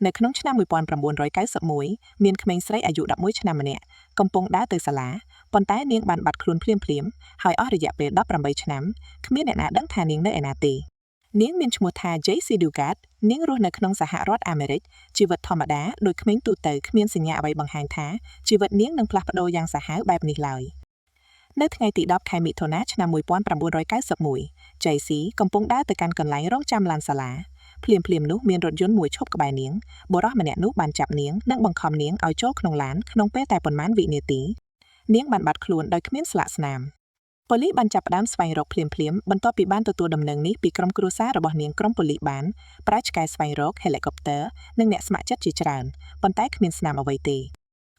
នៅក្នុងឆ្នាំ1991មានក្មេងស្រីអាយុ11ឆ្នាំម្នាក់កំពុងដើរទៅសាលាប៉ុន្តែនាងបានបាត់ខ្លួនភ្លាមៗហើយអស់រយៈពេល18ឆ្នាំគ្មានអ្នកណាដឹងថានាងនៅឯណាទេនាងមានឈ្មោះថា JC Dugard នាងរស់នៅក្នុងសហរដ្ឋអាមេរិកជីវិតធម្មតាដោយក្មេងទូទៅគ្មានសញ្ញាអ្វីបង្ហាញថាជីវិតនាងនឹងផ្លាស់ប្ដូរយ៉ាងសាហាវបែបនេះឡើយនៅថ្ងៃទី10ខែមិថុនាឆ្នាំ1991 JC កំពុងដើរទៅកាន់កន្លែងរងចាំឡានសាលាភ្លាមៗនោះមានរថយន្តមួយឈប់ក្បែរនាងបុរសម្នាក់នោះបានចាប់នាងនិងបង្ខំនាងឲ្យចូលក្នុងឡានក្នុងពេលតែប៉ុន្មានវិនាទីនាងបានបាត់ខ្លួនដោយគ្មានស្លាកស្នាមប៉ូលីសបានចាប់ផ្ដើមស្វែងរកភ្លាមៗបន្ទាប់ពីបានទទួលដំណឹងនេះពីក្រុមគ្រួសាររបស់នាងក្រុមប៉ូលីសបានប្រើឆ្កែស្វែងរក helicopter និងអ្នកស្ម័គ្រចិត្តជាច្រើនប៉ុន្តែគ្មានស្នាមអ្វីទេ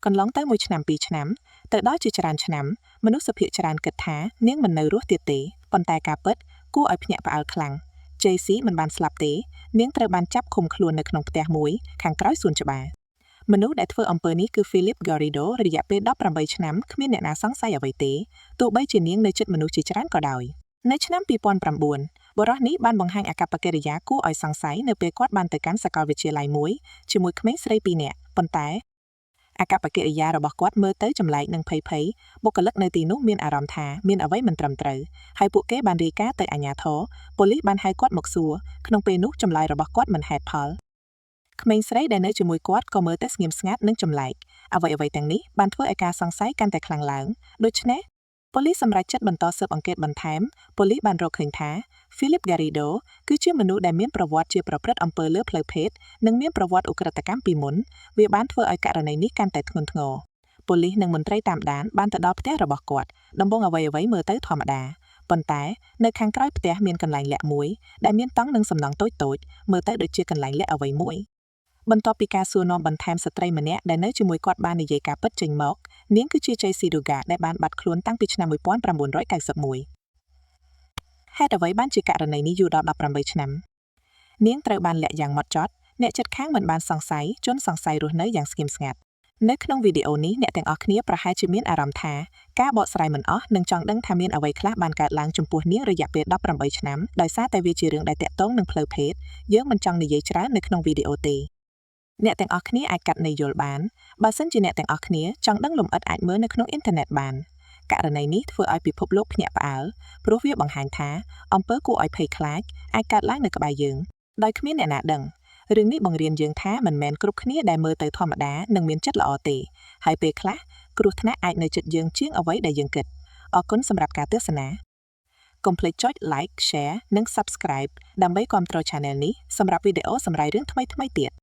កន្លងទៅ1ឆ្នាំ2ឆ្នាំទៅដល់ជាច្រើនឆ្នាំមនុស្សភាគច្រើនគិតថានាងមិននៅរស់ទៀតទេប៉ុន្តែការពិតគួរឲ្យភ្ញាក់ផ្អើលខ្លាំង JC មិនបានស្លាប់ទេនាងត្រូវបានចាប់ឃុំខ្លួននៅក្នុងផ្ទះមួយខាងក្រោយសួនច្បារមនុស្សដែលធ្វើអំពើនេះគឺ Philip Garrido រយៈពេល18ឆ្នាំគ្មានអ្នកណាសង្ស័យអ្វីទេទោះបីជានាងនៅជិតមនុស្សជាច្រើនក៏ដោយនៅឆ្នាំ2009បុរសនេះបានបង្ហាញអាកប្បកិរិយាគួរឲ្យសង្ស័យនៅពេលគាត់បានទៅកាន់សាកលវិទ្យាល័យមួយជាមួយក្មេងស្រី2នាក់ប៉ុន្តែអាកប្បកិរិយារបស់គាត់មើលទៅចម្លែកនិងភ័យបុគ្គលិកនៅទីនោះមានអារម្មណ៍ថាមានអ្វីមិនត្រឹមត្រូវហើយពួកគេបានរាយការណ៍ទៅអាជ្ញាធរប៉ូលីសបានហៅគាត់មកសួរក្នុងពេលនោះចម្លើយរបស់គាត់មិនហេតុផលក្មេងស្រីដែលនៅជាមួយគាត់ក៏មើលទៅស្ងៀមស្ងាត់និងចម្លែកអ្វីៗទាំងនេះបានធ្វើឲ្យការសង្ស័យកាន់តែខ្លាំងឡើងដូច្នេះប៉ូលីសសម្រេចចិត្តបន្តស៊ើបអង្កេតបន្ថែមប៉ូលីសបានរកឃើញថា Philip Garrido គឺជាមនុស្សដែលមានប្រវត្តិជាប្រព្រឹត្តអំពើលើផ្លូវភេទនិងមានប្រវត្តិឧក្រិដ្ឋកម្មពីមុនវាបានធ្វើឲ្យករណីនេះកាន់តែធ្ងន់ធ្ងរប៉ូលីសនិងមន្ត្រីតាមដានបានទៅដល់ផ្ទះរបស់គាត់ដំបងអ្វីៗមើលទៅធម្មតាប៉ុន្តែនៅខាងក្រោយផ្ទះមានកន្លែងលាក់មួយដែលមានតង់និងសំណង់តូចៗមើលទៅដូចជាកន្លែងលាក់អ្វីមួយបន្ទាប់ពីការសួរនាំបន្ថែមស្ត្រីម្នាក់ដែលនៅជាមួយគាត់បាននិយាយការពិតចេញមកនាងគឺជា JC Dugard ដែលបានបាត់ខ្លួនតាំងពីឆ្នាំ1991ហេតុអ្វីបានជាករណីនេះយូរដល់18ឆ្នាំនាងត្រូវបានលាក់យ៉ាងហ្មត់ចត់អ្នកជិតខាងមិនបានសង្ស័យជនសង្ស័យរស់នៅយ៉ាងស្ងៀមស្ងាត់នៅក្នុងវីដេអូនេះអ្នកទាំងអស់គ្នាប្រហែលជាមានអារម្មណ៍ថាការបកស្រាយមិនអស់និងចង់ដឹងថាមានអ្វីខ្លះបានកើតឡើងចំពោះនាងរយៈពេល18ឆ្នាំដោយសារតែវាជារឿងដែលតាក់ទងនឹងផ្លូវភេទយើងមិនចង់និយាយច្រើននៅក្នុងវីដេអូទេអ្នកទាំងអស់គ្នាអាចកាត់ន័យយល់បានបើសិនជាអ្នកទាំងអស់គ្នាចង់ដឹងលម្អិតអាចមើលនៅក្នុងអ៊ីនធឺណិតបានករណីនេះធ្វើឲ្យពិភពលោកភ្ញាក់ផ្អើលព្រោះវាបង្ហាញថាអំពើគួរឲ្យភ័យខ្លាចអាចកើតឡើងនៅក្បែរយើងដោយគ្មានអ្នកណាដឹងរឿងនេះបង្រៀនយើងថាមិនមែនគ្រប់គ្នាដែលមើលទៅធម្មតានឹងមានចិត្តល្អទេហើយពេលខ្លះគ្រោះថ្នាក់អាចនៅជិតយើងជាងអ្វីដែលយើងគិតអរគុណសម្រាប់ការទស្សនាកុំភ្លេចចុច like share និង subscribe ដើម្បីគាំទ្រ channel នេះសម្រាប់វីដេអូសម្រាយរឿងថ្មីៗទៀត